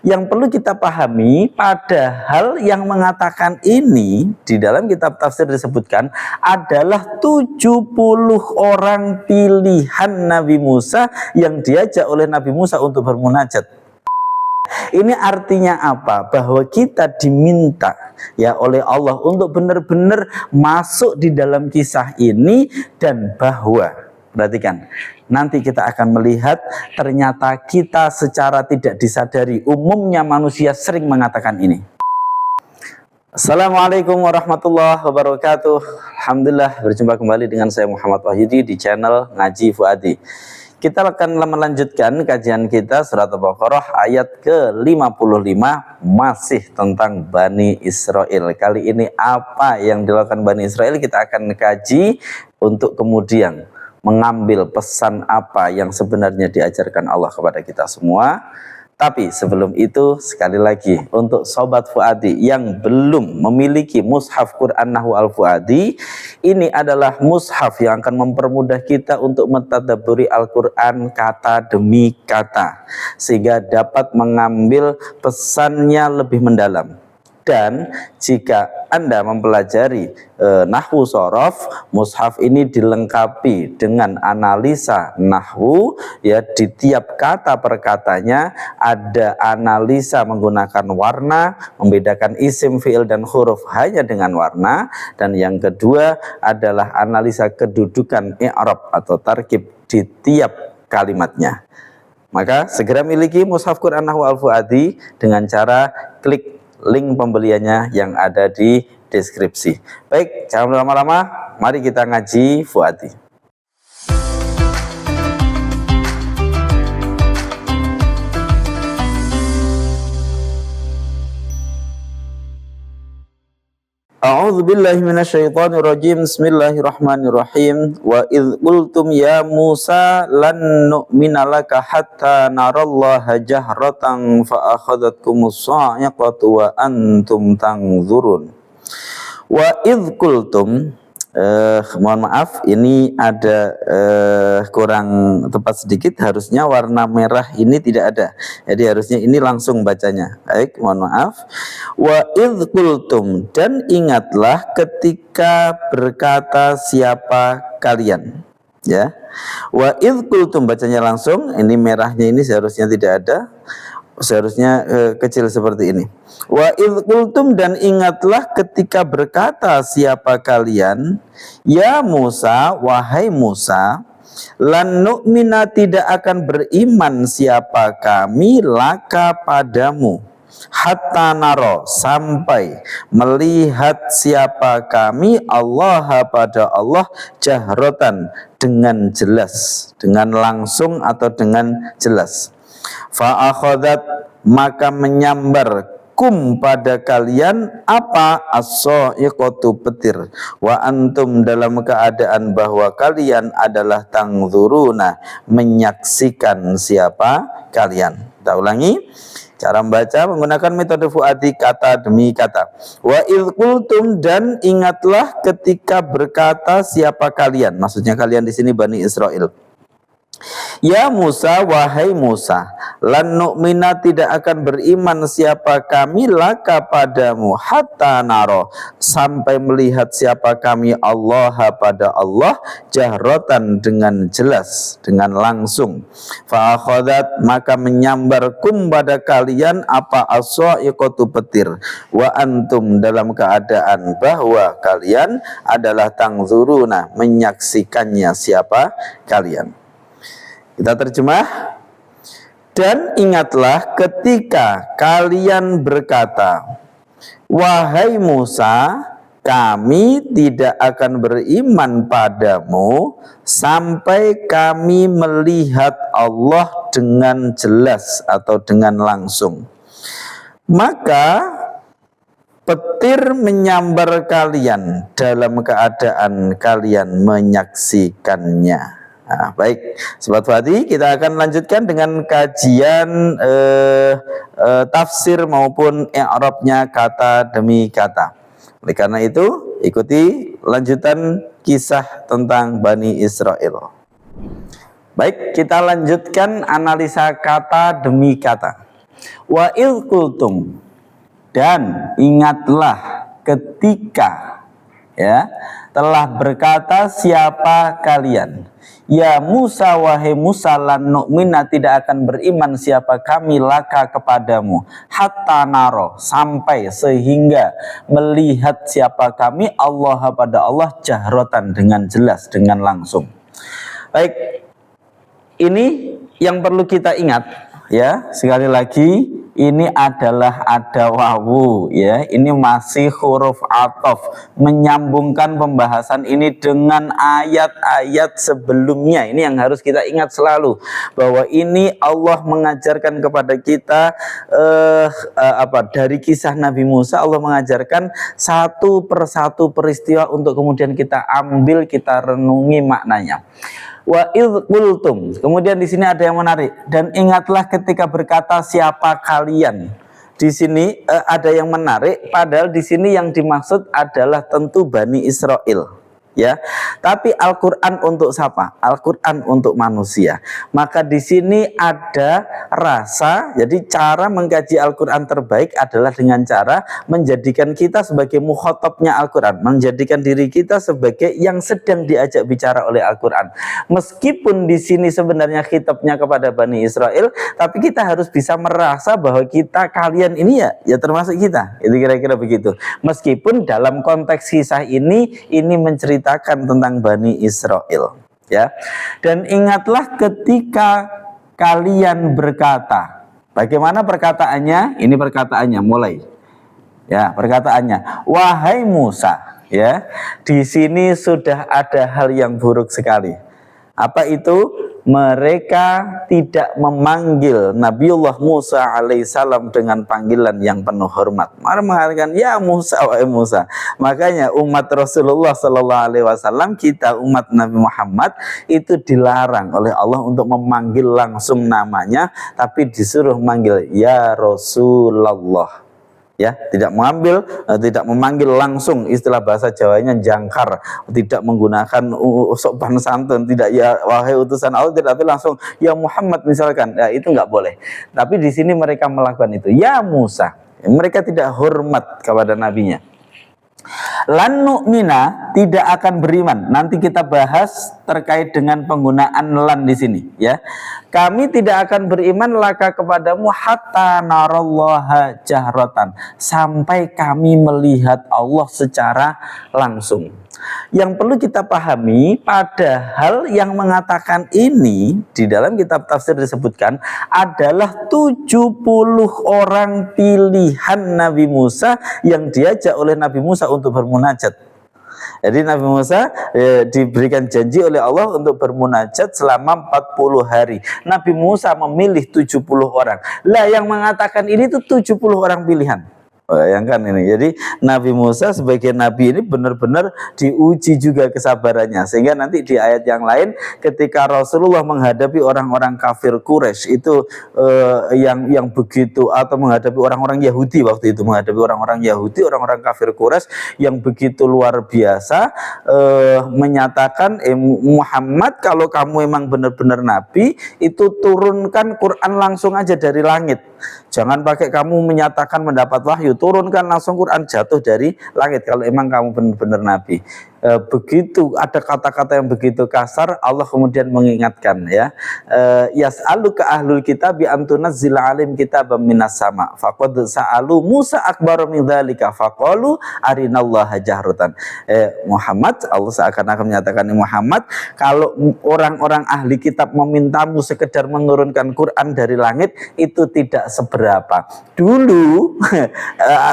yang perlu kita pahami, padahal yang mengatakan ini di dalam kitab tafsir disebutkan adalah 70 orang pilihan Nabi Musa yang diajak oleh Nabi Musa untuk bermunajat. Ini artinya apa? Bahwa kita diminta ya oleh Allah untuk benar-benar masuk di dalam kisah ini, dan bahwa, perhatikan, nanti kita akan melihat ternyata kita secara tidak disadari, umumnya manusia sering mengatakan ini. Assalamualaikum warahmatullahi wabarakatuh. Alhamdulillah, berjumpa kembali dengan saya Muhammad Wahyudi di channel Ngaji Fuadi. Kita akan melanjutkan kajian kita surat Al-Baqarah ayat ke-55, masih tentang Bani Israel. Kali ini apa yang dilakukan Bani Israel kita akan kaji untuk kemudian mengambil pesan apa yang sebenarnya diajarkan Allah kepada kita semua. Tapi sebelum itu, sekali lagi untuk Sobat Fuadi yang belum memiliki mushaf Quran Nahwu Al-Fuadi, ini adalah mushaf yang akan mempermudah kita untuk mentadabburi Al-Quran kata demi kata, sehingga dapat mengambil pesannya lebih mendalam. Dan jika Anda mempelajari nahwu sorof, mushaf ini dilengkapi dengan analisa nahwu, ya, di tiap kata per katanya ada analisa menggunakan warna, membedakan isim, fiil, dan huruf hanya dengan warna. Dan yang kedua adalah analisa kedudukan i'rab atau tarkib di tiap kalimatnya. Maka segera miliki mushaf Quran Nahwu Al-Fuadi dengan cara klik link pembeliannya yang ada di deskripsi. Baik, jangan lama-lama, mari kita ngaji Fuadi. A'udzu billahi minasyaitonir rajim. Bismillahirrahmanirrahim. Wa idz qultum ya Musa lan nu'mina laka hatta narallaha jahratan fa akhadhatkumus sa'iqatu wa antum tanzurun. Wa idz qultum, mohon maaf, ini ada kurang tepat sedikit, harusnya warna merah ini tidak ada, jadi harusnya ini langsung bacanya. Baik, mohon maaf. Wa idz qultum, dan ingatlah ketika berkata siapa kalian, ya. Wa idz qultum bacanya langsung, ini merahnya ini seharusnya tidak ada, seharusnya kecil seperti ini. Wa idz qultum, dan ingatlah ketika berkata siapa kalian, ya Musa, wahai Musa, lan nu'mina, tidak akan beriman siapa kami laka padamu, hatta naro, sampai melihat siapa kami, Allah, pada Allah, jahrotan, dengan jelas, dengan langsung atau dengan jelas. Fa akhadat, maka menyambar kum pada kalian apa, as-sa'iqatu, petir, wa antum, dalam keadaan bahwa kalian adalah tangzuruna, menyaksikan siapa kalian. Kita ulangi cara membaca menggunakan metode Fuadi kata demi kata. Wa idz qultum, dan ingatlah ketika berkata siapa kalian, maksudnya kalian di sini Bani Israel. Ya Musa, wahai Musa, lan nu'mina, tidak akan beriman siapa kami laka padamu, hatta naro, sampai melihat siapa kami, Allah, pada Allah, jahrotan, dengan jelas, dengan langsung. Fa akhadat, maka menyambar kum pada kalian apa, as-sa'iqatu, petir, wa antum, dalam keadaan bahwa kalian adalah tangzuruna, menyaksikannya siapa kalian. Kita terjemah. Dan ingatlah ketika kalian berkata, wahai Musa, kami tidak akan beriman padamu sampai kami melihat Allah dengan jelas atau dengan langsung. Maka petir menyambar kalian dalam keadaan kalian menyaksikannya. Nah, baik, Sobat Fuadi, kita akan lanjutkan dengan kajian tafsir maupun i'rabnya kata demi kata. Oleh karena itu, ikuti lanjutan kisah tentang Bani Israel. Baik, kita lanjutkan analisa kata demi kata. Wa idh qultum, dan ingatlah ketika ya telah berkata siapa kalian, ya Musa, wahai Musa, lan nu'mina, tidak akan beriman siapa kami laka kepadamu, hatta naro, sampai sehingga melihat siapa kami Allah pada Allah jahrotan, dengan jelas, dengan langsung. Baik, ini yang perlu kita ingat ya, sekali lagi ini adalah ada wawu ya, ini masih huruf athof, menyambungkan pembahasan ini dengan ayat-ayat sebelumnya. Ini yang harus kita ingat selalu, bahwa ini Allah mengajarkan kepada kita dari kisah Nabi Musa. Allah mengajarkan satu persatu peristiwa untuk kemudian kita ambil, kita renungi maknanya. Wa idh qultum, kemudian di sini ada yang menarik, dan ingatlah ketika berkata siapa kalian. Di sini ada yang menarik, padahal di sini yang dimaksud adalah tentu Bani Israel ya. Tapi Al-Qur'an untuk siapa? Al-Qur'an untuk manusia. Maka di sini ada rasa, jadi cara mengkaji Al-Qur'an terbaik adalah dengan cara menjadikan kita sebagai mukhatabnya Al-Qur'an, menjadikan diri kita sebagai yang sedang diajak bicara oleh Al-Qur'an. Meskipun di sini sebenarnya khitabnya kepada Bani Israel, tapi kita harus bisa merasa bahwa kita, kalian ini ya termasuk kita. Itu kira-kira begitu. Meskipun dalam konteks kisah ini menceritakan tentang Bani Israel ya. Dan ingatlah ketika kalian berkata. Bagaimana perkataannya? Ini perkataannya mulai ya, perkataannya wahai Musa ya. Di sini sudah ada hal yang buruk sekali. Apa itu? Mereka tidak memanggil Nabiullah Musa alaihissalam dengan panggilan yang penuh hormat. Mereka mengatakan ya Musa, wahai Musa. Makanya umat Rasulullah Sallallahu Alaihi Wasallam, kita umat Nabi Muhammad, itu dilarang oleh Allah untuk memanggil langsung namanya, tapi disuruh manggil ya Rasulullah. Ya, tidak memanggil langsung, istilah bahasa Jawanya jangkar, tidak menggunakan sopan santun, tidak ya wahai utusan Allah, tapi langsung ya Muhammad misalkan, ya itu nggak boleh. Tapi di sini mereka melakukan itu, ya Musa, mereka tidak hormat kepada nabinya. Lan nu'mina, tidak akan beriman. Nanti kita bahas terkait dengan penggunaan lan di sini ya. Kami tidak akan beriman laka kepadamu hatta narallaha jahratan, sampai kami melihat Allah secara langsung. Yang perlu kita pahami, padahal yang mengatakan ini di dalam kitab tafsir disebutkan adalah 70 orang pilihan Nabi Musa yang diajak oleh Nabi Musa untuk bermunajat. Jadi Nabi Musa diberikan janji oleh Allah untuk bermunajat selama 40 hari. Nabi Musa memilih 70 orang. Lah yang mengatakan ini tuh 70 orang pilihan. Bayangkan ini. Jadi Nabi Musa sebagai nabi ini benar-benar diuji juga kesabarannya, sehingga nanti di ayat yang lain ketika Rasulullah menghadapi orang-orang kafir Quraisy itu yang begitu, atau menghadapi orang-orang Yahudi waktu itu, menghadapi orang-orang Yahudi, orang-orang kafir Quraisy yang begitu luar biasa, menyatakan Muhammad, kalau kamu memang benar-benar nabi, itu turunkan Quran langsung aja dari langit. Jangan pakai kamu menyatakan mendapat wahyu, turunkan langsung Quran jatuh dari langit kalau emang kamu benar-benar nabi. Begitu ada kata-kata yang begitu kasar, Allah kemudian mengingatkan ya, yas'aluka ahlul kitab bi antunazzila alim kitabam minas sama faqad sa'alu Musa akbar min dzalika faqalu arinallaha jahratan. Muhammad, Allah seakan-akan menyatakan Muhammad, kalau orang-orang ahli kitab memintamu sekedar menurunkan Quran dari langit, itu tidak seberapa. Dulu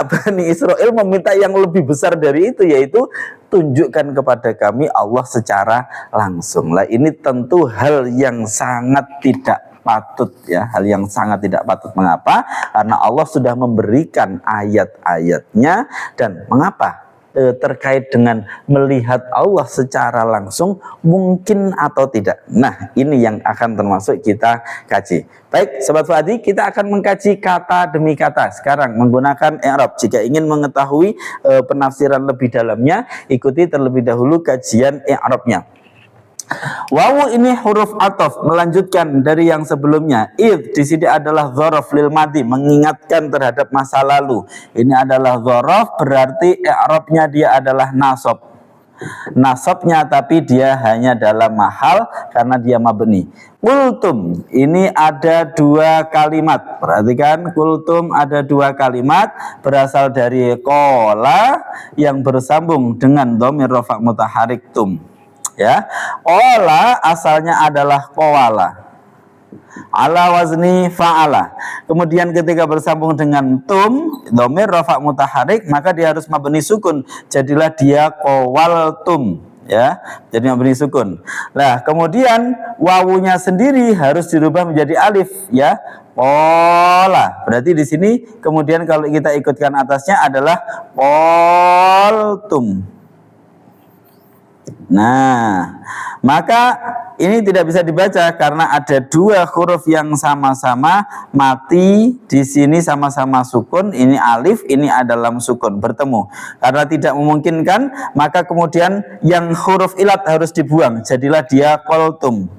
Bani Israel meminta yang lebih besar dari itu, yaitu tunjukkan kepada kami Allah secara langsung. Lah ini tentu hal yang sangat tidak patut ya, hal yang sangat tidak patut. Mengapa? Karena Allah sudah memberikan ayat-ayatnya. Dan mengapa? Terkait dengan melihat Allah secara langsung mungkin atau tidak. Nah, ini yang akan termasuk kita kaji. Baik, Sobat Fuadi, kita akan mengkaji kata demi kata sekarang menggunakan i'rab. Jika ingin mengetahui penafsiran lebih dalamnya, ikuti terlebih dahulu kajian i'rabnya. Wawu ini huruf ataf melanjutkan dari yang sebelumnya. Id di sini adalah dzaraf lil madi, mengingatkan terhadap masa lalu. Ini adalah dzaraf, berarti i'rabnya dia adalah nasab. Nasabnya tapi dia hanya dalam mahal karena dia mabni. Kultum ini ada dua kalimat. Perhatikan, kultum ada dua kalimat berasal dari kola yang bersambung dengan dhamir rafa' mutaharik tum. Ya, kola asalnya adalah kowala, ala wazni fa'ala. Kemudian ketika bersambung dengan tum, dhamir rafa' mutaharik, maka dia harus mabni sukun. Jadilah dia qawaltum, ya. Jadi mabni sukun. Nah, kemudian wawunya sendiri harus dirubah menjadi alif, ya. Qala. Berarti di sini kemudian kalau kita ikutkan atasnya adalah qaltum. Nah, maka ini tidak bisa dibaca karena ada dua huruf yang sama-sama mati di sini sama-sama sukun. Ini alif, ini adalah sukun bertemu. Karena tidak memungkinkan, maka kemudian yang huruf ilat harus dibuang. Jadilah dia qaltum.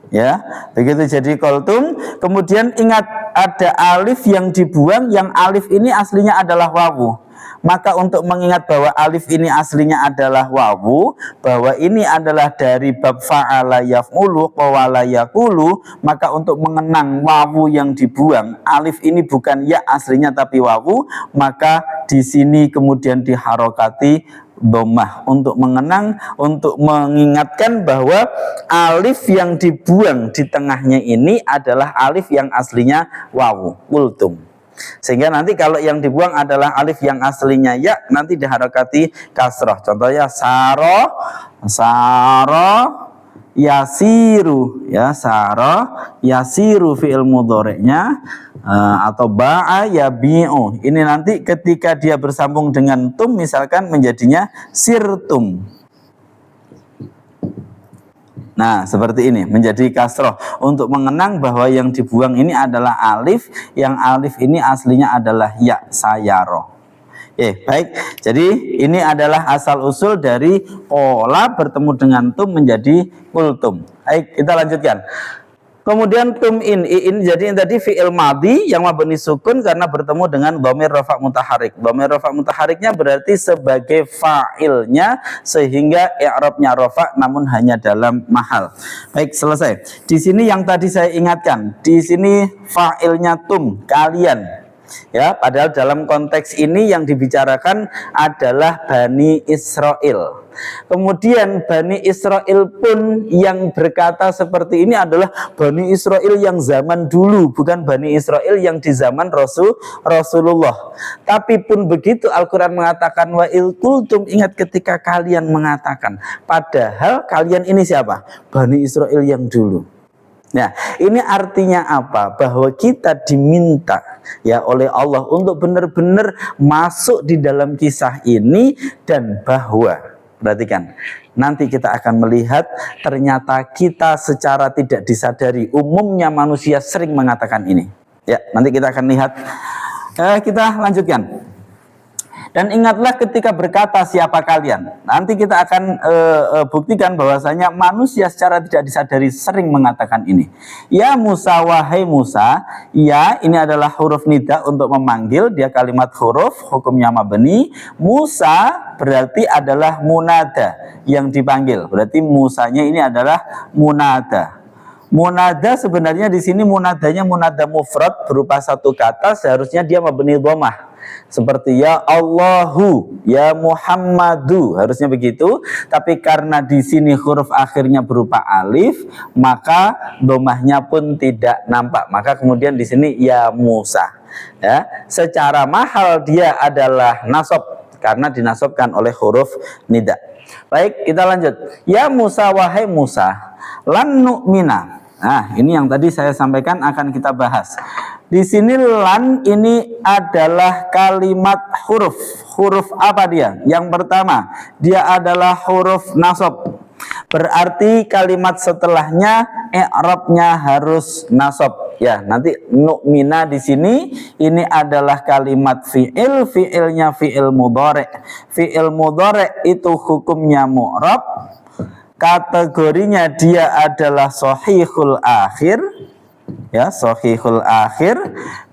Ya, begitu jadi qaltum. Kemudian ingat ada alif yang dibuang, yang alif ini aslinya adalah wawu. Maka untuk mengingat bahwa alif ini aslinya adalah wawu, bahwa ini adalah dari bab fa'ala yaf'ulu qawala yaqulu, maka untuk mengenang wawu yang dibuang, alif ini bukan ya aslinya tapi wawu, maka di sini kemudian diharokati dhammah untuk mengenang, untuk mengingatkan bahwa alif yang dibuang di tengahnya ini adalah alif yang aslinya wawu, kultum. Sehingga nanti kalau yang dibuang adalah alif yang aslinya ya, nanti diharokati kasroh. Contohnya saro, yasiru, ya, saro yasiru fi'il mudhari'nya, atau ba'a yabi'u. Ini nanti ketika dia bersambung dengan tum misalkan menjadinya sirtum. Nah, seperti ini menjadi kasroh untuk mengenang bahwa yang dibuang ini adalah alif, yang alif ini aslinya adalah ya, sayaro. Baik. Jadi ini adalah asal usul dari kola bertemu dengan tum menjadi kultum. Baik, kita lanjutkan. Kemudian tum in jadi yang tadi fi'il madhi yang mabni sukun karena bertemu dengan dhamir rafa' mutaharik. Dhamir rafa' mutahariknya berarti sebagai fa'ilnya sehingga i'rabnya rafa' namun hanya dalam mahal. Baik, selesai. Di sini yang tadi saya ingatkan, di sini fa'ilnya tum, kalian. Ya, padahal dalam konteks ini yang dibicarakan adalah Bani Israel. Kemudian Bani Israel pun yang berkata seperti ini adalah Bani Israel yang zaman dulu, bukan Bani Israel yang di zaman Rasulullah. Tapi pun begitu Al-Quran mengatakan wa il kultum, ingat ketika kalian mengatakan, padahal kalian ini siapa? Bani Israel yang dulu. Nah, ini artinya apa? Bahwa kita diminta ya oleh Allah untuk benar-benar masuk di dalam kisah ini, dan bahwa, perhatikan, nanti kita akan melihat ternyata kita secara tidak disadari, umumnya manusia sering mengatakan ini. Ya, nanti kita akan lihat. Kita lanjutkan. Dan ingatlah ketika berkata siapa kalian. Nanti kita akan buktikan bahwasanya manusia secara tidak disadari sering mengatakan ini. Ya Musa, wahai Musa. Ya, ini adalah huruf nida untuk memanggil. Dia kalimat huruf, hukumnya mabni. Musa berarti adalah munada yang dipanggil. Berarti Musanya ini adalah munada. Munada sebenarnya di sini munadanya munada mufrad berupa satu kata, seharusnya dia mabni dhammah. Seperti ya Allahu, ya Muhammadu, harusnya begitu. Tapi karena di sini huruf akhirnya berupa alif, maka dhammahnya pun tidak nampak. Maka kemudian di sini ya Musa. Ya, secara mahal dia adalah nasab karena dinasabkan oleh huruf nida. Baik, kita lanjut. Ya Musa, wahai Musa, lan nu'mina. Nah, ini yang tadi saya sampaikan akan kita bahas. Di sini lan ini adalah kalimat huruf. Huruf apa dia? Yang pertama, dia adalah huruf nasab. Berarti kalimat setelahnya i'rabnya harus nasab. Ya, nanti nu'mina di sini ini adalah kalimat fi'il, fi'ilnya fi'il mudhari'. Fi'il mudhari' itu hukumnya mu'rab. kategorinya dia adalah sahihul akhir, ya, sahihul akhir,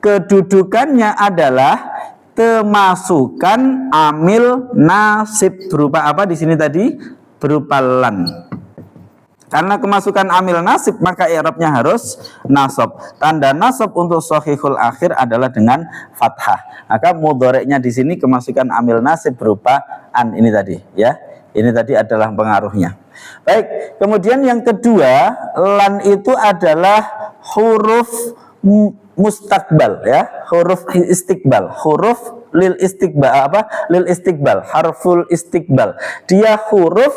kedudukannya adalah kemasukan amil nasib berupa apa di sini tadi? Berupa lan. Karena kemasukan amil nasib maka i'rabnya harus nasab. Tanda nasab untuk sahihul akhir adalah dengan fathah. Maka mudhari'nya di sini kemasukan amil nasib berupa an ini tadi, ya. Ini tadi adalah pengaruhnya. Baik, kemudian yang kedua, lan itu adalah huruf mustakbal, ya, huruf istiqbal, huruf lil istiqbal, lil istiqbal, harful istiqbal. Dia huruf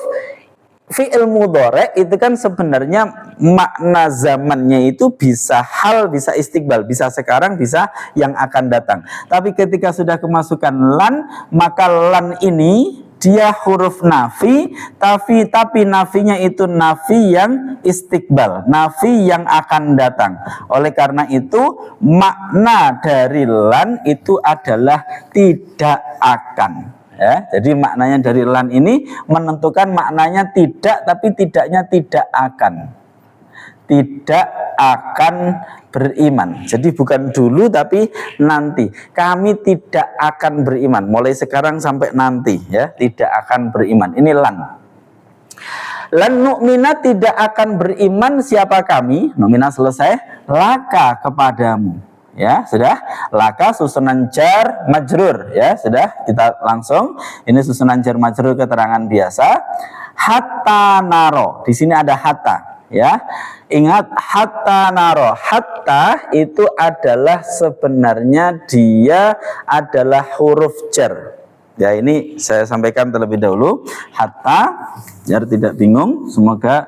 fi'il mudhari itu kan sebenarnya makna zamannya itu bisa hal, bisa istiqbal, bisa sekarang, bisa yang akan datang. Tapi ketika sudah kemasukan lan, maka lan ini dia huruf nafi, tapi nafinya itu nafi yang istiqbal, nafi yang akan datang. Oleh karena itu makna dari lan itu adalah tidak akan. Ya, jadi maknanya dari lan ini menentukan maknanya tidak, tapi tidaknya tidak akan. Tidak akan beriman. Jadi bukan dulu tapi nanti. Kami tidak akan beriman. Mulai sekarang sampai nanti, ya, tidak akan beriman. Ini lan. Lan nu'mina tidak akan beriman siapa kami? Nu'mina selesai. Laka kepadamu. Ya, sudah. Laka susunan jar majrur, ya, sudah. Kita langsung ini susunan jar majrur keterangan biasa. Hatta naro. Di sini ada hatta, ya. Ingat hatta naro. Hatta itu adalah sebenarnya dia adalah huruf jar. Ya, ini saya sampaikan terlebih dahulu. Hatta biar tidak bingung. Semoga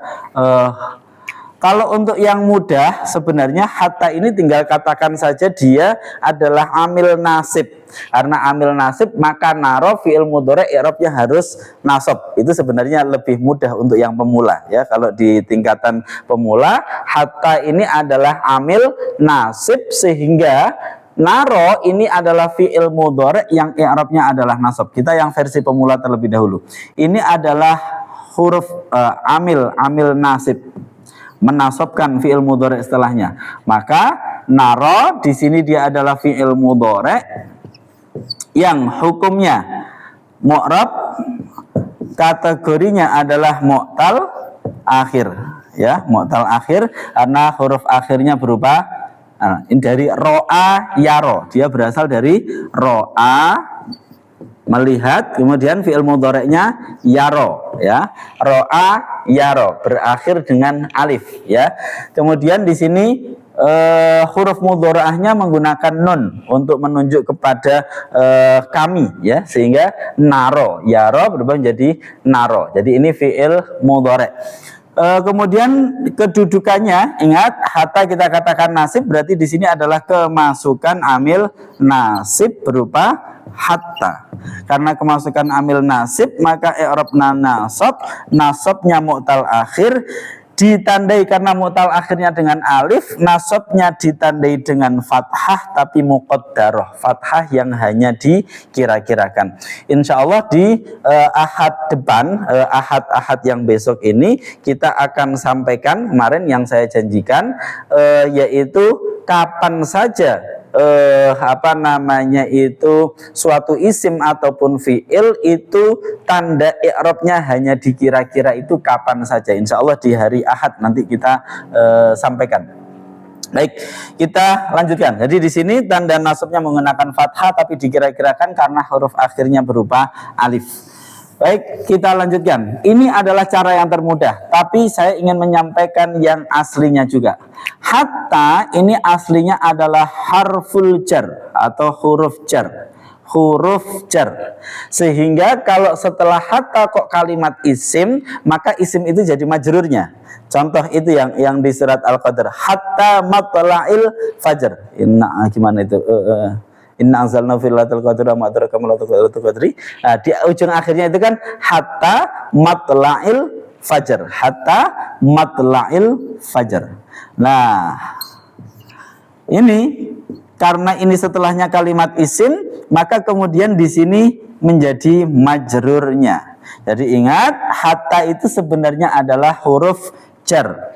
kalau untuk yang mudah, sebenarnya hatta ini tinggal katakan saja dia adalah amil nasib. Karena amil nasib, maka naro fi'il mudhari i'rabnya harus nasab. Itu sebenarnya lebih mudah untuk yang pemula, ya. Kalau di tingkatan pemula, hatta ini adalah amil nasib sehingga naro ini adalah fi'il mudhari yang i'rabnya adalah nasab. Kita yang versi pemula terlebih dahulu. Ini adalah huruf amil nasib, menasabkan fi'il mudhari setelahnya. Maka naro di sini dia adalah fi'il mudhari yang hukumnya mu'rab, kategorinya adalah mu'tal akhir, ya, mu'tal akhir karena huruf akhirnya berupa ini dari ro'a yaro. Dia berasal dari ro'a melihat, kemudian fi'il mudhari'nya yaro, ya. Ro'a yaro berakhir dengan alif, ya. Kemudian di sini huruf mudhari'ahnya menggunakan nun untuk menunjuk kepada kami, ya, sehingga naro yaro berubah menjadi naro. Jadi ini fi'il mudhari'. Kemudian kedudukannya, ingat hatta kita katakan nasib, berarti di sini adalah kemasukan amil nasib berupa hatta. Karena kemasukan amil nasib maka i'rabna nasab, nasabnya mu'tal akhir, ditandai karena mu'tal akhirnya dengan alif, nasabnya ditandai dengan fathah tapi muqaddarah, fathah yang hanya dikira-kirakan. Insya Allah di ahad depan, ahad yang besok ini kita akan sampaikan kemarin yang saya janjikan, yaitu kapan saja suatu isim ataupun fi'il itu tanda i'rabnya hanya dikira-kira itu kapan saja. Insya Allah di hari Ahad nanti kita sampaikan. Baik, kita lanjutkan. Jadi di sini tanda nasabnya menggunakan fathah tapi dikira-kirakan karena huruf akhirnya berupa alif. Baik, kita lanjutkan. Ini adalah cara yang termudah, tapi saya ingin menyampaikan yang aslinya juga. Hatta ini aslinya adalah harful jar atau huruf jar. Huruf jar. Sehingga kalau setelah hatta kok kalimat isim, maka isim itu jadi majrurnya. Contoh itu yang di surat Al-Qadr. Hatta matla'il fajr. Gimana itu? Inna anzalna fil lailatul qadri wa ma adraka mal lailatul qadri. Nah, di ujung akhirnya itu kan hatta matla'il fajr. Hatta matla'il fajr. Nah, ini karena ini setelahnya kalimat isim, maka kemudian di sini menjadi majrurnya. Jadi ingat, hatta itu sebenarnya adalah huruf jar.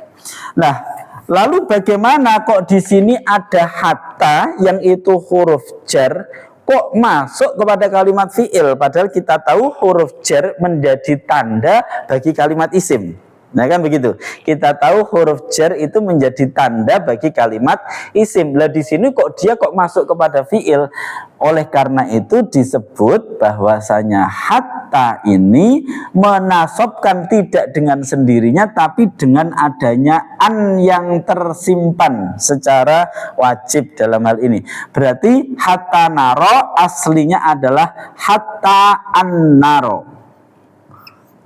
Nah, lalu bagaimana kok di sini ada hatta yang itu huruf jar kok masuk kepada kalimat fi'il, padahal kita tahu huruf jar menjadi tanda bagi kalimat isim. Nah kan begitu. Kita tahu huruf jar itu menjadi tanda bagi kalimat isim. Lah di sini kok dia kok masuk kepada fiil? Oleh karena itu disebut bahwasanya hatta ini menasobkan tidak dengan sendirinya tapi dengan adanya an yang tersimpan secara wajib dalam hal ini. Berarti hatta naro aslinya adalah hatta an naro.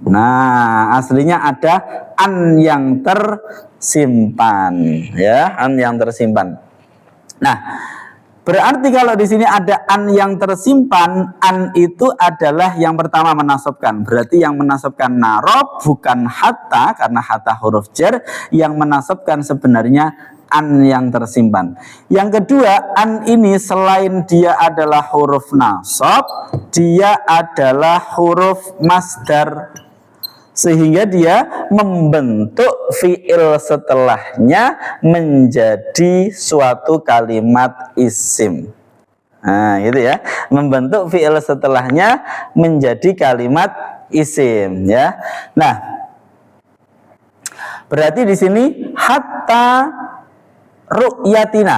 Nah, aslinya ada an yang tersimpan, ya, an yang tersimpan. Nah, berarti kalau di sini ada an yang tersimpan, an itu adalah yang pertama menasabkan. Berarti yang menasabkan naro bukan hatta, karena hatta huruf jar, yang menasabkan sebenarnya an yang tersimpan. Yang kedua, an ini selain dia adalah huruf nasab, dia adalah huruf masdar. Sehingga dia membentuk fi'il setelahnya menjadi suatu kalimat isim. Nah, gitu ya. Membentuk fi'il setelahnya menjadi kalimat isim, ya. Nah, berarti di sini hatta ru'yatina,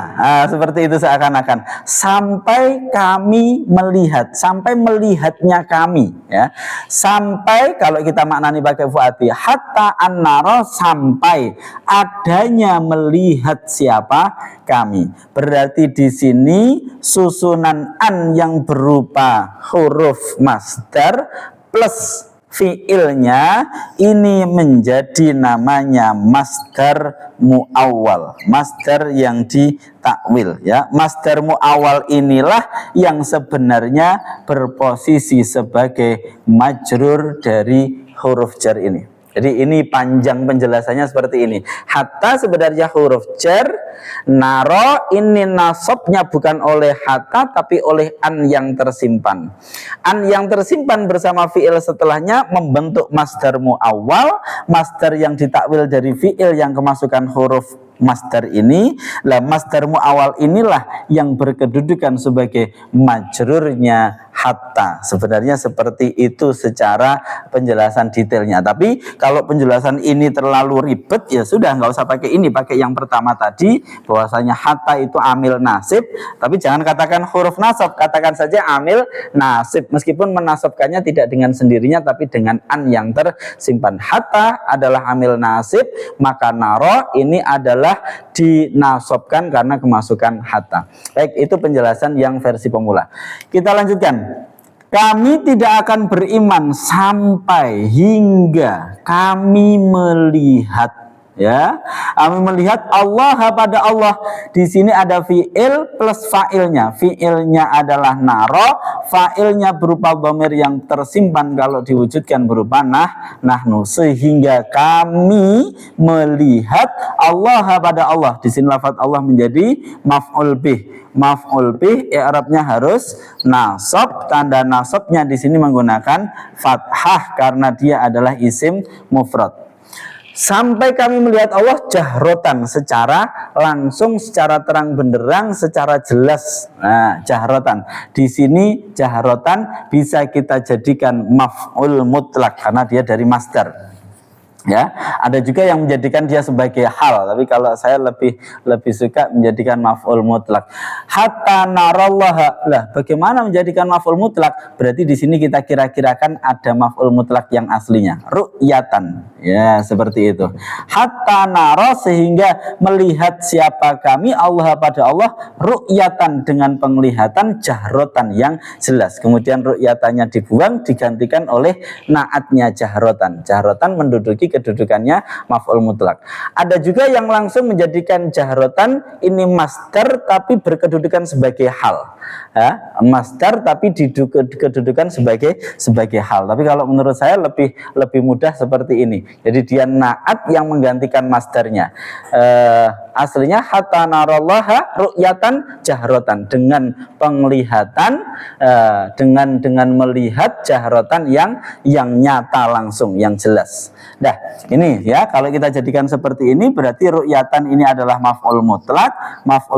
seperti itu seakan-akan sampai kami melihat, sampai melihatnya kami, ya. Sampai kalau kita maknani pakai fuati, hatta an-nara, sampai adanya melihat siapa kami. Berarti di sini susunan an yang berupa huruf masdar plus fiilnya ini menjadi namanya masdar muawwal, masdar yang ditakwil, ya. Masdar muawwal inilah yang sebenarnya berposisi sebagai majrur dari huruf jar ini. Jadi ini panjang penjelasannya seperti ini. Hatta sebenarnya huruf jar, naro ini nasabnya bukan oleh hatta tapi oleh an yang tersimpan. An yang tersimpan bersama fiil setelahnya membentuk masdar muawwal, masdar yang ditakwil dari fiil yang kemasukan huruf masdar ini. Lah masdar muawwal inilah yang berkedudukan sebagai majrurnya hatta. Sebenarnya seperti itu secara penjelasan detailnya. Tapi kalau penjelasan ini terlalu ribet, ya sudah, nggak usah pakai ini, pakai yang pertama tadi, bahwasanya hatta itu amil nasib. Tapi jangan katakan huruf nasab, katakan saja amil nasib, meskipun menasabkannya tidak dengan sendirinya tapi dengan an yang tersimpan. Hatta adalah amil nasib, maka naro ini adalah dinasabkan karena kemasukan hatta. Baik, itu penjelasan yang versi pemula. Kita lanjutkan. Kami tidak akan beriman sampai hingga kami melihat, ya, kami melihat Allah pada Allah. Di sini ada fiil plus fa'ilnya. Fiilnya adalah naro, fa'ilnya berupa dhamir yang tersimpan kalau diwujudkan berupa nahnu. Sehingga kami melihat Allah pada Allah. Di sini lafaz Allah menjadi maf'ul bih. Maf'ul bih i'rabnya harus nasab, tanda nasabnya di sini menggunakan fathah karena dia adalah isim mufrad. Sampai kami melihat Allah jahrotan, secara langsung, secara terang benderang, secara jelas. Nah, jahrotan. Di sini jahrotan bisa kita jadikan maf'ul mutlak karena dia dari masdar. Ya, ada juga yang menjadikan dia sebagai hal, tapi kalau saya lebih suka menjadikan maf'ul mutlak. Hatta narallaha. Lah, bagaimana menjadikan maf'ul mutlak? Berarti di sini kita kira-kirakan ada maf'ul mutlak yang aslinya, ru'yatan. Ya, seperti itu. Hatta nara, sehingga melihat siapa kami Allah pada Allah, ru'yatan dengan penglihatan, jahrotan yang jelas. Kemudian ru'yatannya dibuang, digantikan oleh naatnya jahrotan. Jahrotan menduduki kedudukannya maf'ul mutlak. Ada juga yang langsung menjadikan jahrotan ini masdar tapi berkedudukan sebagai hal, ya, masdar tapi kedudukan sebagai hal. Tapi kalau menurut saya lebih mudah seperti ini. Jadi dia naat yang menggantikan masdarnya. aslinya hatta narallaha ru'yatan jahratan, dengan penglihatan, dengan melihat jahratan yang nyata langsung, yang jelas. Nah, ini ya, kalau kita jadikan seperti ini berarti ru'yatan ini adalah maf'ul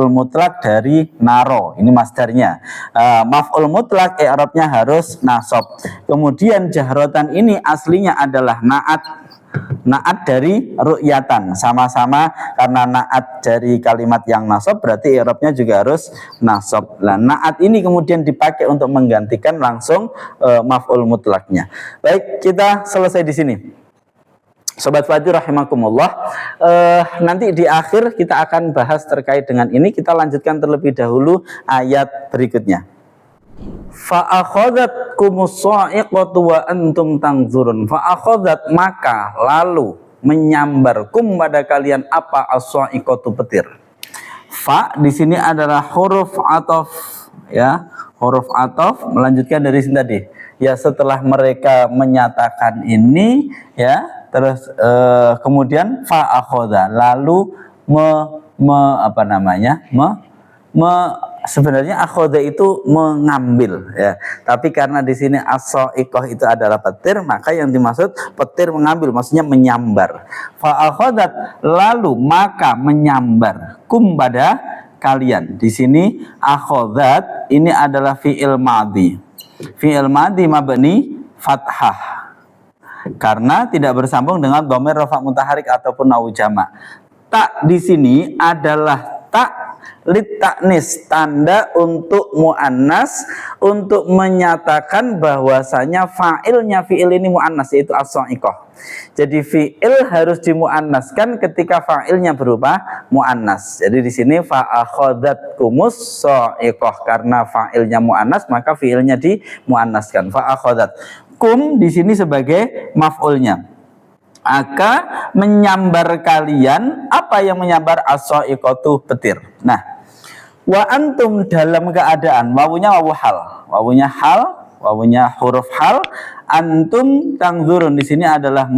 mutlak dari naro. Ini masdarnya. Maf'ul mutlak i'rabnya harus nasab. Kemudian jahratan ini aslinya adalah naat dari ru'yatan, sama-sama karena naat dari kalimat yang nasab berarti i'rabnya juga harus nasab. Nah, naat ini kemudian dipakai untuk menggantikan langsung maf'ul mutlaknya. Baik, kita selesai di sini. Sobat Fadil rahimakumullah, nanti di akhir kita akan bahas terkait dengan ini. Kita lanjutkan terlebih dahulu ayat berikutnya. Fa'akhadatkumus sha'iqatu wa antum tanzurun. Fa'akhadat, maka lalu menyambar kum pada kalian apa as-sha'iqatu, petir. Fa di sini adalah huruf ataf, ya, huruf ataf melanjutkan dari sini tadi. Ya, setelah mereka menyatakan ini, ya, terus kemudian fa'akhadha, lalu sebenarnya akhadha itu mengambil, ya. Tapi karena di sini as-sha'iqah itu adalah petir, maka yang dimaksud petir mengambil, maksudnya menyambar. Fa'akhadhat, lalu maka menyambar kum pada kalian. Di sini akhadhat ini adalah fi'il madhi. Fi'il madhi mabni fathah, karena tidak bersambung dengan dhamir rafa mutaharik ataupun nau jama'. Tak di sini adalah tak lit taknis, tanda untuk muannas, untuk menyatakan bahwasanya fa'ilnya fi'il ini muannas, yaitu as-sha'iqah. Jadi fi'il harus dimuannaskan ketika fa'ilnya berupa muannas. Jadi di sini fa'akhadatkumus sha'iqah, karena fa'ilnya muannas maka fi'ilnya dimuannaskan, fa'akhadat. Kum di sini sebagai maf'ulnya. Aka menyambar kalian, apa yang menyambar? As-sha'iqatu, petir. Nah, wa antum dalam keadaan, wawunya wawu hal, wawunya huruf hal. Antum tangzurun di sini adalah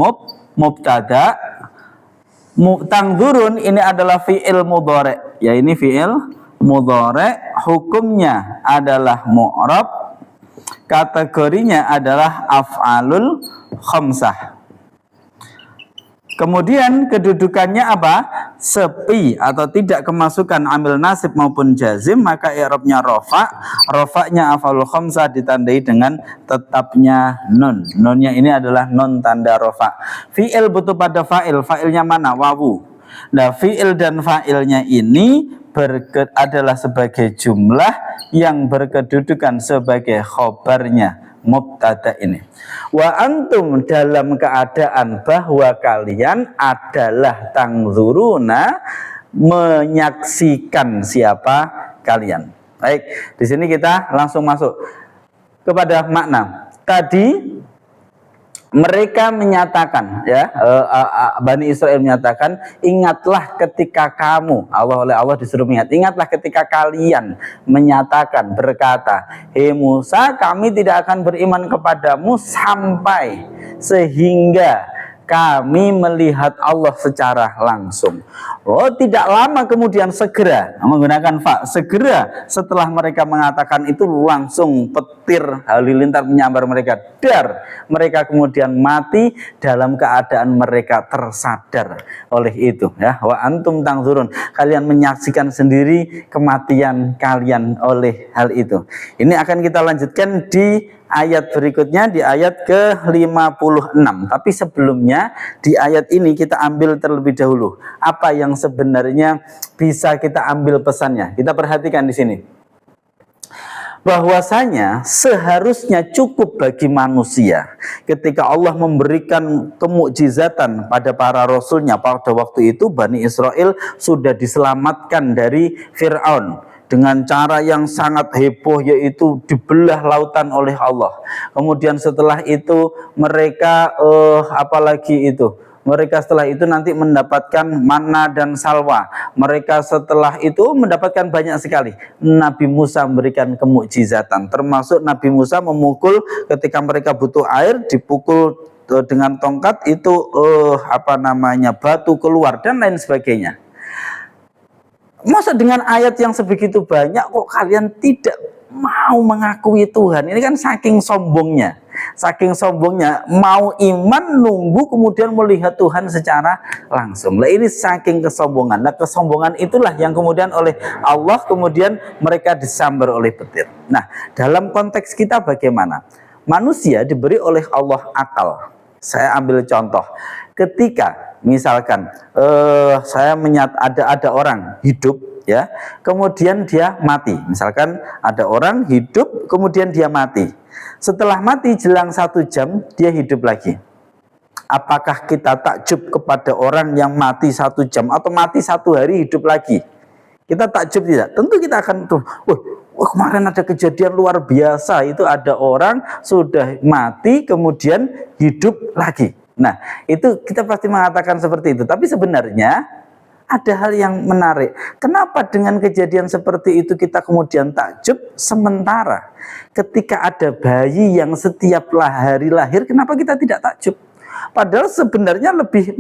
mubtada. Tangzurun ini adalah fi'il mudhari', ya, ini fi'il mudhari', hukumnya adalah mu'rab, kategorinya adalah af'alul khamsah. Kemudian kedudukannya apa? Sepi atau tidak kemasukan amil nasib maupun jazim, maka i'rabnya rafa. Rafa'nya af'alul khamsah ditandai dengan tetapnya nun. Nunnya ini adalah nun tanda rafa. Fi'il butuh pada fa'il. Fa'ilnya mana? Wawu. Nah, fi'il dan fa'ilnya ini adalah sebagai jumlah yang berkedudukan sebagai khobarnya mubtada ini. Wa antum dalam keadaan bahwa kalian adalah tangzuruna, menyaksikan siapa kalian. Baik, di sini kita langsung masuk kepada makna. Tadi mereka menyatakan, ya, Bani Israel menyatakan, ingatlah ketika kamu, oleh Allah disuruh ingatlah ketika kalian menyatakan, berkata, hei Musa, kami tidak akan beriman kepadamu sampai sehingga kami melihat Allah secara langsung. Oh, tidak lama kemudian, segera, menggunakan fa, segera setelah mereka mengatakan itu langsung petir halilintar menyambar mereka, dar, mereka kemudian mati dalam keadaan mereka tersadar oleh itu, ya. Wa antum tangzurun, kalian menyaksikan sendiri kematian kalian oleh hal itu. Ini akan kita lanjutkan di ayat berikutnya, di ayat ke-56. Tapi sebelumnya di ayat ini kita ambil terlebih dahulu apa yang sebenarnya bisa kita ambil pesannya. Kita perhatikan di sini, bahwasanya seharusnya cukup bagi manusia ketika Allah memberikan kemukjizatan pada para rasulnya. Pada waktu itu Bani Israel sudah diselamatkan dari Fir'aun dengan cara yang sangat heboh, yaitu dibelah lautan oleh Allah. Kemudian setelah itu mereka mereka setelah itu nanti mendapatkan manna dan salwa. Mereka setelah itu mendapatkan banyak sekali. Nabi Musa memberikan kemukjizatan, termasuk Nabi Musa memukul ketika mereka butuh air, dipukul dengan tongkat itu batu keluar dan lain sebagainya. masa dengan ayat yang sebegitu banyak kok kalian tidak mau mengakui Tuhan? Ini kan saking sombongnya. Saking sombongnya, mau iman nunggu kemudian melihat Tuhan secara langsung. Nah, ini saking kesombongan. Nah, kesombongan itulah yang kemudian oleh Allah kemudian mereka disambar oleh petir. Nah, dalam konteks kita bagaimana? Manusia diberi oleh Allah akal. Saya ambil contoh. Ketika misalkan ada orang hidup, ya, kemudian dia mati. Misalkan ada orang hidup kemudian dia mati. Setelah mati jelang 1 jam dia hidup lagi. Apakah kita takjub kepada orang yang mati 1 jam atau mati 1 hari hidup lagi? Kita takjub tidak? Tentu kita akan tuh, wah kemarin ada kejadian luar biasa, itu ada orang sudah mati kemudian hidup lagi. Nah, itu kita pasti mengatakan seperti itu. Tapi sebenarnya ada hal yang menarik. Kenapa dengan kejadian seperti itu kita kemudian takjub, sementara ketika ada bayi yang setiap hari lahir, kenapa kita tidak takjub? Padahal sebenarnya lebih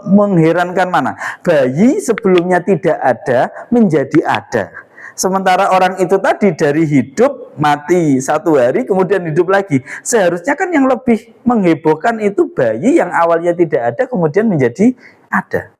mengherankan mana? Bayi sebelumnya tidak ada menjadi ada. Sementara orang itu tadi dari hidup mati 1 hari kemudian hidup lagi. Seharusnya kan yang lebih menghebohkan itu bayi yang awalnya tidak ada kemudian menjadi ada.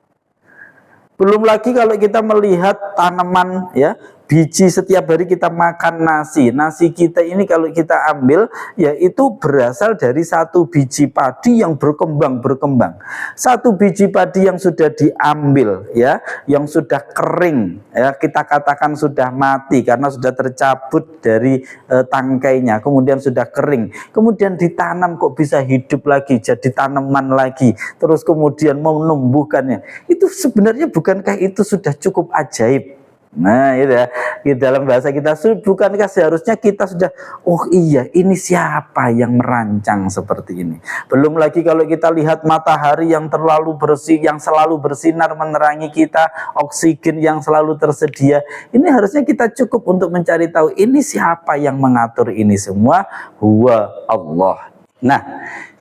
Belum lagi kalau kita melihat tanaman, ya, biji setiap hari kita makan nasi. Nasi kita ini kalau kita ambil, ya itu berasal dari 1 biji padi yang berkembang. 1 biji padi yang sudah diambil, ya, yang sudah kering, ya, kita katakan sudah mati karena sudah tercabut dari tangkainya, kemudian sudah kering. Kemudian ditanam kok bisa hidup lagi, jadi tanaman lagi. Terus kemudian menumbuhkannya. Itu sebenarnya bukankah itu sudah cukup ajaib? Nah, itu ya, di dalam bahasa kita, bukankah seharusnya kita sudah, oh iya, ini siapa yang merancang seperti ini? Belum lagi kalau kita lihat matahari yang terlalu bersih, yang selalu bersinar menerangi kita, oksigen yang selalu tersedia. Ini harusnya kita cukup untuk mencari tahu ini siapa yang mengatur ini semua. Huwa Allah. Nah,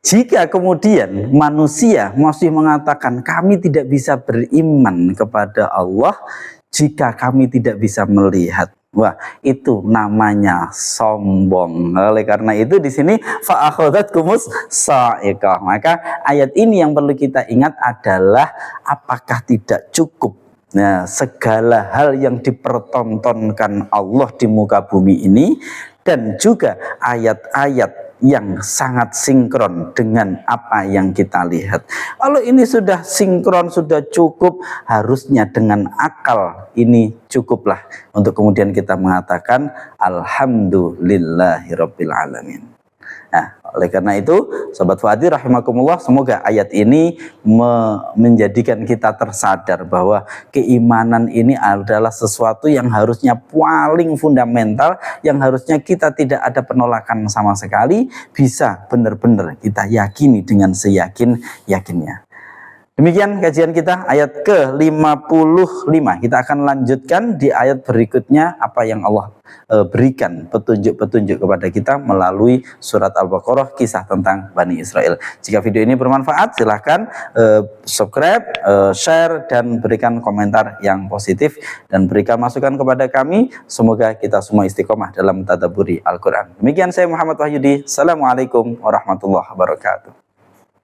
jika kemudian manusia masih mengatakan kami tidak bisa beriman kepada Allah jika kami tidak bisa melihat, wah, itu namanya sombong. Oleh karena itu di sini fa'akhadhatkumus sa'iqah. Maka ayat ini yang perlu kita ingat adalah apakah tidak cukup, nah, segala hal yang dipertontonkan Allah di muka bumi ini, dan juga ayat-ayat yang sangat sinkron dengan apa yang kita lihat. Kalau ini sudah sinkron, sudah cukup, harusnya dengan akal ini cukuplah untuk kemudian kita mengatakan alhamdulillahirabbil alamin. Nah, oleh karena itu, Sobat Fuadi rahimakumullah, semoga ayat ini menjadikan kita tersadar bahwa keimanan ini adalah sesuatu yang harusnya paling fundamental, yang harusnya kita tidak ada penolakan sama sekali, bisa benar-benar kita yakini dengan seyakin-yakinnya. Demikian kajian kita ayat ke-55. Kita akan lanjutkan di ayat berikutnya apa yang Allah berikan petunjuk-petunjuk kepada kita melalui surat Al-Baqarah, kisah tentang Bani Israel. Jika video ini bermanfaat, silahkan subscribe, share, dan berikan komentar yang positif, dan berikan masukan kepada kami. Semoga kita semua istiqomah dalam tadabburi Al-Quran. Demikian saya Muhammad Wahyudi. Assalamualaikum warahmatullahi wabarakatuh.